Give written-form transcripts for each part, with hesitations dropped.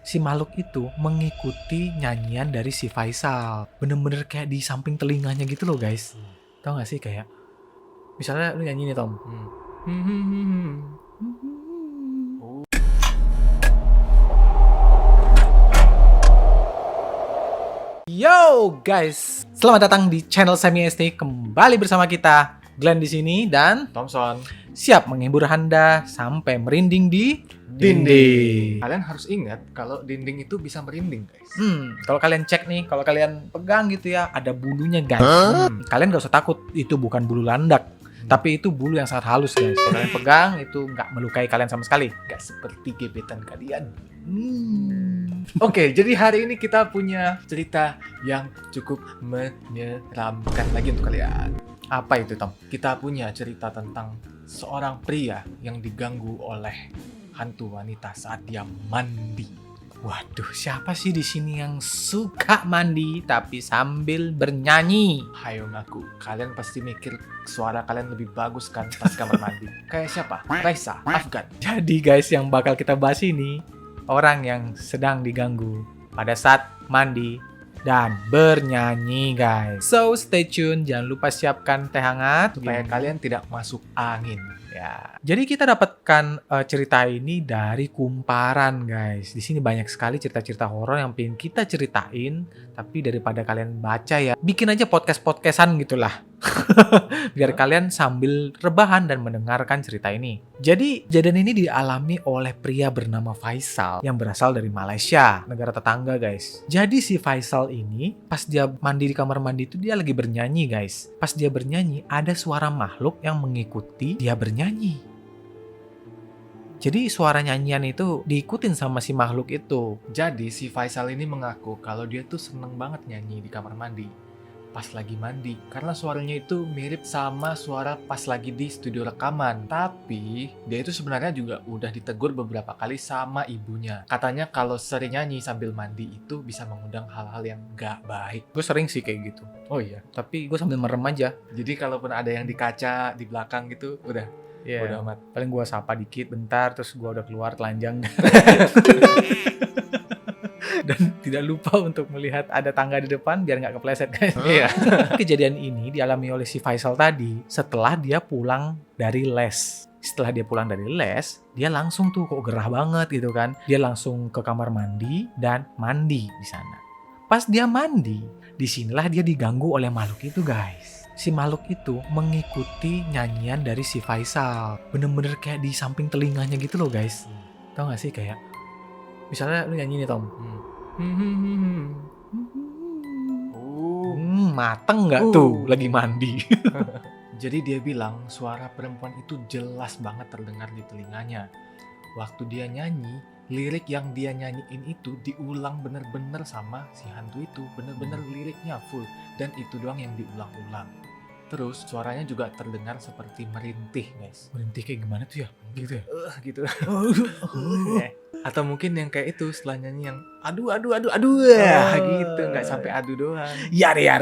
si makhluk itu mengikuti nyanyian dari si Faisal. Bener-bener kayak di samping telinganya gitu loh guys. Tau gak sih kayak misalnya lu nyanyi nih Tom. Yo guys, selamat datang di channel Semi ST. Kembali bersama kita Glenn di sini dan Thompson. siap menghibur Anda sampai merinding di dinding. Kalian harus ingat kalau dinding itu bisa merinding, guys. Kalau kalian cek nih, kalau kalian pegang gitu ya, ada bulunya guys. Kalian gak usah takut, itu bukan bulu landak. Tapi itu bulu yang sangat halus guys. Kalau kalian pegang, itu nggak melukai kalian sama sekali. Gak seperti gebetan kalian. Oke, jadi hari ini kita punya cerita yang cukup menyeramkan lagi untuk kalian. Apa itu Tom? Kita punya cerita tentang seorang pria yang diganggu oleh hantu wanita saat dia mandi. Waduh, siapa sih di sini yang suka mandi tapi sambil bernyanyi? Hayo ngaku, kalian pasti mikir suara kalian lebih bagus kan pas kamar mandi. Kayak siapa? Raisa, Afgan. Jadi guys, yang bakal kita bahas ini orang yang sedang diganggu pada saat mandi dan bernyanyi guys. So stay tune, jangan lupa siapkan teh hangat Supaya kalian tidak masuk angin. ya. Jadi kita dapatkan cerita ini dari kumparan guys. Di sini banyak sekali cerita-cerita horor yang pengen kita ceritain, tapi daripada kalian baca ya, bikin aja podcast-podcastan gitulah. Biar kalian sambil rebahan dan mendengarkan cerita ini. Jadi kejadian ini dialami oleh pria bernama Faisal yang berasal dari Malaysia, negara tetangga guys. Jadi si Faisal ini pas dia mandi di kamar mandi itu dia lagi bernyanyi guys. Pas dia bernyanyi ada suara makhluk yang mengikuti dia bernyanyi. Jadi suara nyanyian itu diikutin sama si makhluk itu. Jadi si Faisal ini mengaku kalau dia tuh seneng banget nyanyi di kamar mandi pas lagi mandi, karena suaranya itu mirip sama suara pas lagi di studio rekaman. Tapi dia itu sebenarnya juga udah ditegur beberapa kali sama ibunya. Katanya kalau sering nyanyi sambil mandi itu bisa mengundang hal-hal yang gak baik. Gue sering sih kayak gitu. Oh iya, Tapi gue sambil merem aja. jadi kalaupun ada yang di kaca di belakang gitu udah Iya. bodo amat. Paling gue sapa dikit bentar, terus gue udah keluar telanjang. Dan tidak lupa untuk melihat ada tangga di depan biar nggak kepleset guys. Iya. Kejadian ini dialami oleh si Faisal tadi setelah dia pulang dari les. Setelah dia pulang dari les, dia langsung tuh kok gerah banget gitu kan. Dia langsung ke kamar mandi dan mandi di sana. Pas dia mandi, disinilah dia diganggu oleh makhluk itu guys. Si makhluk itu mengikuti nyanyian dari si Faisal. Bener-bener kayak di samping telinganya gitu loh guys. Tahu gak sih kayak misalnya lu nyanyi nih Tom. Mateng nggak tuh lagi mandi? Jadi dia bilang suara perempuan itu jelas banget terdengar di telinganya. Waktu dia nyanyi, lirik yang dia nyanyiin itu diulang bener-bener sama si hantu itu. Bener-bener liriknya full. Dan itu doang yang diulang-ulang. Terus suaranya juga terdengar seperti merintih guys. Merintih kayak gimana tuh ya? Gitu ya? Gitu. Atau mungkin yang kayak itu setelah nyanyi yang aduh gitu. Nggak sampai adu doang. Yare.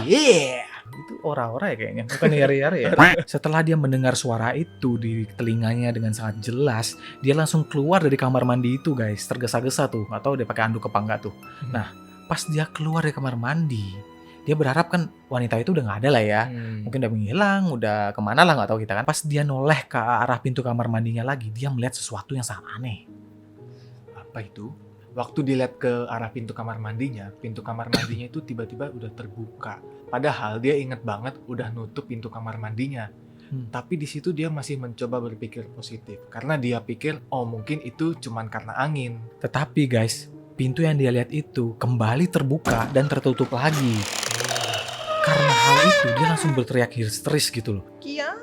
Iya. Itu ora-ora ya kayaknya, bukan yare-yare ya. Setelah dia mendengar suara itu di telinganya dengan sangat jelas, dia langsung keluar dari kamar mandi itu guys, tergesa-gesa tuh, nggak tahu dia pakai anduk apa enggak tuh. Nah, pas dia keluar dari kamar mandi, dia berharap kan wanita itu udah nggak ada lah ya, mungkin udah menghilang, udah kemana lah nggak tahu kita kan. Pas dia noleh ke arah pintu kamar mandinya lagi, dia melihat sesuatu yang sangat aneh. Apa itu? Waktu dilihat ke arah pintu kamar mandinya itu tiba-tiba udah terbuka. Padahal dia inget banget udah nutup pintu kamar mandinya. Tapi di situ dia masih mencoba berpikir positif. Karena dia pikir, oh mungkin itu cuman karena angin. Tetapi guys, pintu yang dia lihat itu kembali terbuka dan tertutup lagi. Karena hal itu dia langsung berteriak histeris gitu loh.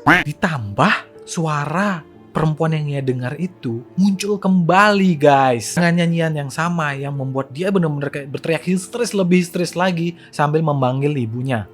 Ditambah suara perempuan yang dia dengar itu muncul kembali guys, dengan nyanyian yang sama yang membuat dia benar-benar kayak berteriak histeris, lebih histeris lagi sambil memanggil ibunya.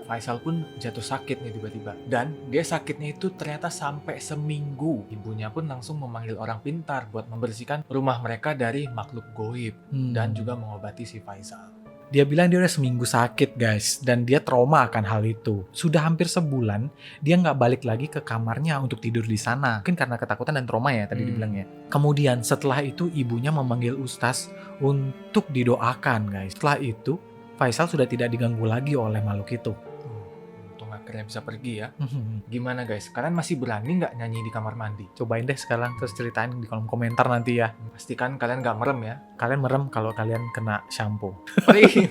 Faisal pun jatuh sakit nih tiba-tiba. Dan dia sakitnya itu ternyata sampai seminggu. Ibunya pun langsung memanggil orang pintar buat membersihkan rumah mereka dari makhluk goib. Dan juga mengobati si Faisal. Dia bilang dia udah seminggu sakit guys, dan dia trauma akan hal itu. Sudah hampir sebulan, dia nggak balik lagi ke kamarnya untuk tidur di sana. Mungkin karena ketakutan dan trauma ya tadi dibilangnya. Kemudian setelah itu ibunya memanggil Ustaz untuk didoakan guys. Setelah itu, Faisal sudah tidak diganggu lagi oleh makhluk itu. Untung akhirnya bisa pergi ya. Gimana guys, kalian masih berani nggak nyanyi di kamar mandi? Cobain deh sekarang, terus ceritain di kolom komentar nanti ya. Pastikan kalian nggak merem ya. Kalian merem kalau kalian kena shampoo. Perih.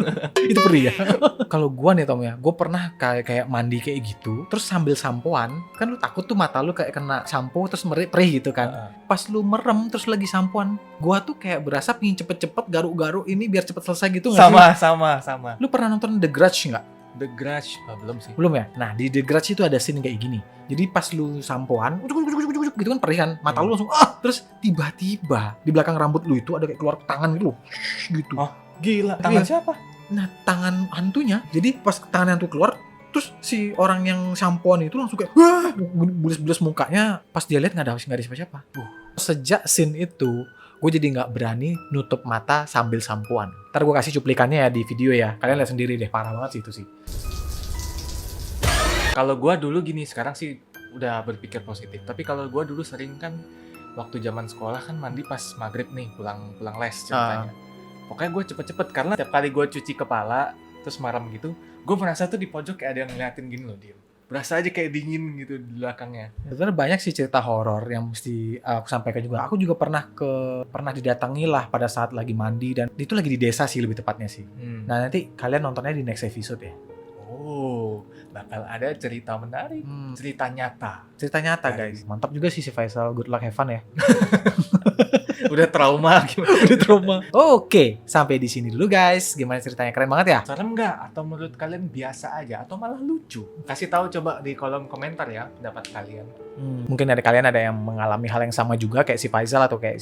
Itu perih ya. Kalau gua nih Tom ya, gua pernah kayak mandi kayak gitu, terus sambil sampoan, kan lu takut tuh mata lu kayak kena shampoo terus perih gitu kan. Pas lu merem terus lagi sampoan, gua tuh kayak berasa pingin cepet-cepet garuk-garuk ini biar cepet selesai gitu nggak sih? Sama. Lu pernah nonton The Grudge nggak? The Grudge, belum sih. Belum ya? Nah di The Grudge itu ada scene kayak gini. Jadi pas lu sampoan, ujuk, gitu kan perih kan, mata lu langsung terus tiba-tiba di belakang rambut lu itu ada kayak keluar tangan gitu, gitu. Oh, gila. Tangan Iya. siapa? Nah tangan hantunya, jadi pas tangan hantu keluar, terus si orang yang sampoan itu langsung kayak wah, bules-bules mukanya. Pas dia lihat nggak ada siapa-siapa. Sejak scene itu, gue jadi nggak berani nutup mata sambil sampoan. Ntar gue kasih cuplikannya ya di video ya. Kalian lihat sendiri deh, parah banget sih itu sih. Kalau gua dulu gini, sekarang sih udah berpikir positif. Tapi kalau gua dulu sering kan waktu zaman sekolah kan mandi pas maghrib nih, pulang les ceritanya. Pokoknya gue cepet-cepet karena setiap kali gue cuci kepala terus merem gitu, gue merasa tuh di pojok kayak ada yang ngeliatin gini loh dia. Berasa aja kayak dingin gitu di belakangnya. Sebenarnya banyak sih cerita horor yang mesti aku sampaikan juga. Aku juga pernah didatangi lah pada saat lagi mandi, dan itu lagi di desa sih lebih tepatnya sih. Nah nanti kalian nontonnya di next episode ya. Oh, bakal ada cerita menarik, cerita nyata. Cerita nyata guys. Mantap juga sih si Faisal. Good luck, have fun ya. Udah trauma gimana? Udah trauma. Oke, sampai di sini dulu guys. Gimana ceritanya, keren banget ya? Serem nggak? Atau menurut kalian biasa aja? Atau malah lucu? Kasih tahu coba di kolom komentar ya pendapat kalian. Mungkin dari kalian ada yang mengalami hal yang sama juga kayak si Faisal atau kayak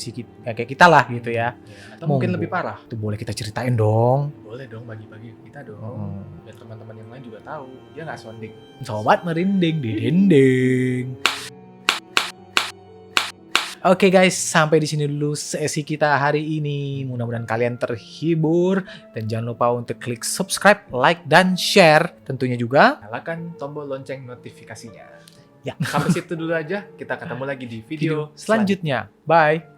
kayak kita lah gitu ya. Atau mungkin lebih parah. Itu boleh kita ceritain dong. Boleh dong, bagi-bagi kita dong. Biar teman-teman yang lain juga tahu. Dia nggak sounding. Sobat merinding di dinding. Oke guys, sampai di sini dulu sesi kita hari ini. Mudah-mudahan kalian terhibur, dan jangan lupa untuk klik subscribe, like, dan share. Tentunya juga nyalakan tombol lonceng notifikasinya. Ya. Sampai situ dulu aja. Kita ketemu lagi di video selanjutnya. Bye.